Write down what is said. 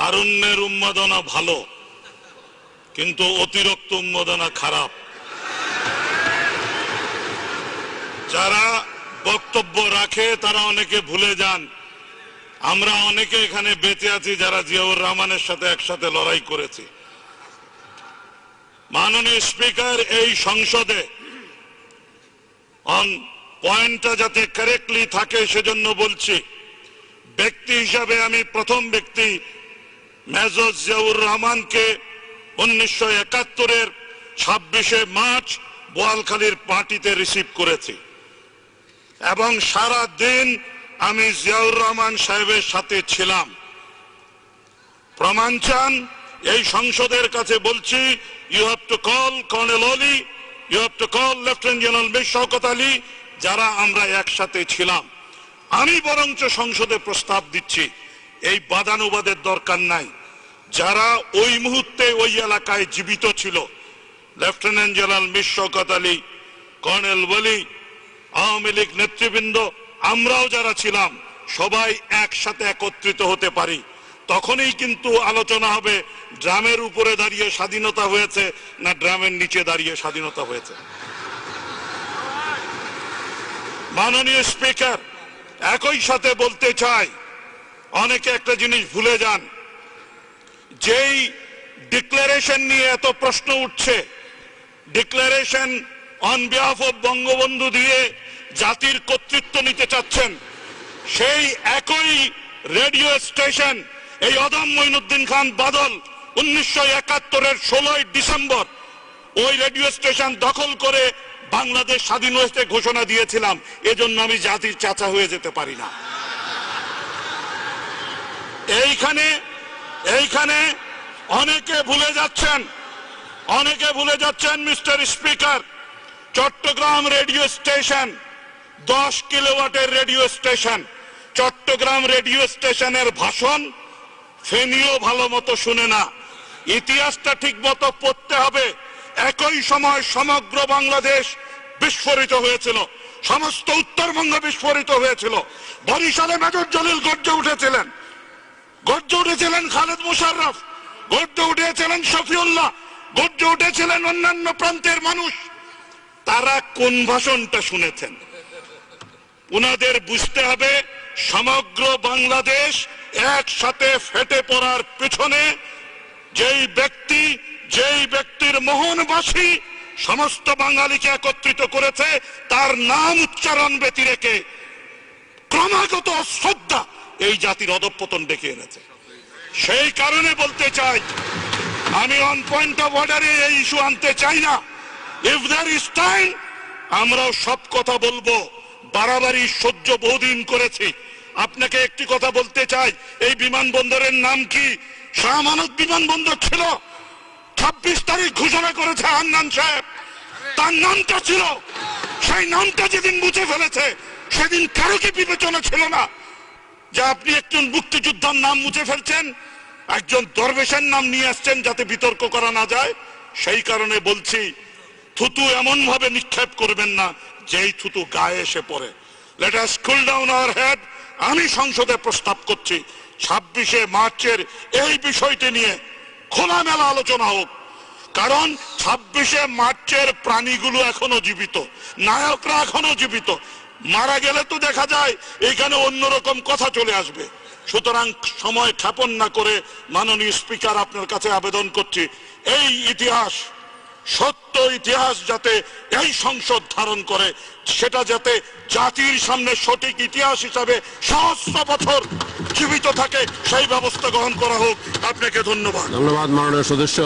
তারুণ্যের উন্মাদনা ভালো, কিন্তু অতিরিক্ত উন্মাদনা খারাপ। যারা বক্তব্য রাখে তারা অনেকে ভুলে যান আমরা অনেকে এখানে বেঁচে আছি যারা জিয়াউর রহমানের সাথে একসাথে লড়াই করেছি। মাননীয় স্পিকার, এই সংসদে পয়েন্টটা যাতে কারেক্টলি থাকে সেজন্য বলছি, ব্যক্তি হিসাবে আমি প্রথম ব্যক্তি মেজর জিয়াউর রহমানকে 1971-এর 26শে মার্চ বোয়ালখালীর পার্টিতে রিসিভ করেছি এবং সারা দিন আমি জিয়াউর রহমান সাহেবের সাথে ছিলাম। প্রমাণ চান, এই সংসদের কাছে বলছি, you have to call colonel Oli, you have to call lieutenant general Mir Shawkat Ali, যারা আমরা একসাথে ছিলাম। আমি বরঞ্চ সংসদে প্রস্তাব দিচ্ছি, এই বাদানুবাদের দরকার নাই। যারা ওই মুহূর্তে ওই এলাকায় জীবিত ছিল, lieutenant general Mir Shawkat Ali, colonel Oli, Awami League নেতৃবৃন্দ, আমরাও যারা ছিলাম, সবাই একসাথে একত্রিত হতে পারি। তখনই কিন্তু আলোচনা হবে ড্রামের উপরে দাঁড়িয়ে স্বাধীনতা হয়েছে না ড্রামের নিচে দাঁড়িয়ে স্বাধীনতা হয়েছে। মাননীয় স্পিকার, একই সাথে বলতে চাই, অনেকে একটা জিনিস ভুলে যান, যেই ডিক্লারেশন নিয়ে এত প্রশ্ন উঠছে, declaration on behalf of Bangabandhu দিয়ে জাতির কর্তৃত্ব নিতে চাচ্ছেন, সেই একই রেডিও স্টেশন এই অদম মঈনুদ্দিন খান বাদল 1971-এর 16ই ডিসেম্বর ওই রেডিও স্টেশন দখল করে বাংলাদেশ স্বাধীন হয়েছে ঘোষণা দিয়েছিলাম। এজন্য আমি জাতির চাচা হয়ে যেতে পারি না। এইখানে অনেকে ভুলে যাচ্ছেন mister speaker, Chattogram radio station 10 কিলোওয়াটের রেডিও স্টেশন। চট্টগ্রাম রেডিও স্টেশনের ভাষণ ফেনীও ভালো মতো শুনে না। ইতিহাসটা ঠিক মতো পড়তে হবে। একই সময় সমগ্র বাংলাদেশ বিস্ফোরিত হয়েছিল, সমস্ত উত্তরবঙ্গ বিস্ফোরিত হয়েছিল। বরিশালে মেজর জলিল গর্জে উঠেছিলেন খালেদ মোশাররফ, গর্জে উঠেছিলেন শফিউল্লাহ, গর্জে উঠেছিলেন অন্যান্য প্রান্তের মানুষ। তারা কোন ভাষণটা শুনেছেন? উনাদের বুঝতে হবে, সমগ্র বাংলাদেশ একসাথে ফেটে পড়ার পেছনে যেই ব্যক্তির মোহনবাসী সমস্ত বাঙালিকে একত্রিত করেছে, তার নাম উচ্চারণ ব্যতি রেখে ক্রমাগত শ্রদ্ধা এই জাতির অধঃপতন ডেকে এনেছে। সেই কারণে বলতে চাই, আমি অন পয়েন্ট অফ অর্ডারে এই ইস্যু আনতে চাই না। ইফ দেয়ার ইজ টাইম, আমরাও সব কথা বলবো। বাড়াবাড়ি সহ্য বহুদিন করেছি। আপনাকে একটি কথা বলতে চাই, এই বিমানবন্দরের নাম কি? শাহ আমানত বিমানবন্দর ছিল। 26 তারিখ ঘোষণা করেছে হান্নান সাহেব, তার নামটা ছিল। সেই নামটা যেদিন মুছে ফেলেছে, সেদিন কারো কি বিবেচনা ছিল না যে আপনি একজন মুক্তিযোদ্ধার নাম মুছে ফেলছেন, একজন দরবেশের নাম নিয়ে আসছেন যাতে বিতর্ক করা না যায়? সেই কারণে বলছি, থুতু এমন ভাবে নিক্ষেপ করবেন না যেই থুতু গায়ে এসে পড়ে। Let us cool down our head. আমি সংসদে প্রস্তাব করছি, 26শে মার্চের এই বিষয়টি নিয়ে খোলামেলা আলোচনা হোক। কারণ 26শে মার্চের প্রাণীগুলো এখনো জীবিত, নায়করা এখনো জীবিত। মারা গেলে তো দেখা যায় এখানে অন্যরকম কথা চলে আসবে। সুতরাং সময় ক্ষেপণ না করে মাননীয় স্পিকার আপনার কাছে আবেদন করছি, এই ইতিহাস, সত্য ইতিহাস যাতে এই সংসদ ধারণ করে, সেটা যাতে জাতির সামনে সঠিক ইতিহাস হিসাবে সহস্র বছর জীবিত থাকে, সেই ব্যবস্থা গ্রহণ করা হোক। আপনাকে ধন্যবাদ। মাননীয় সদস্য।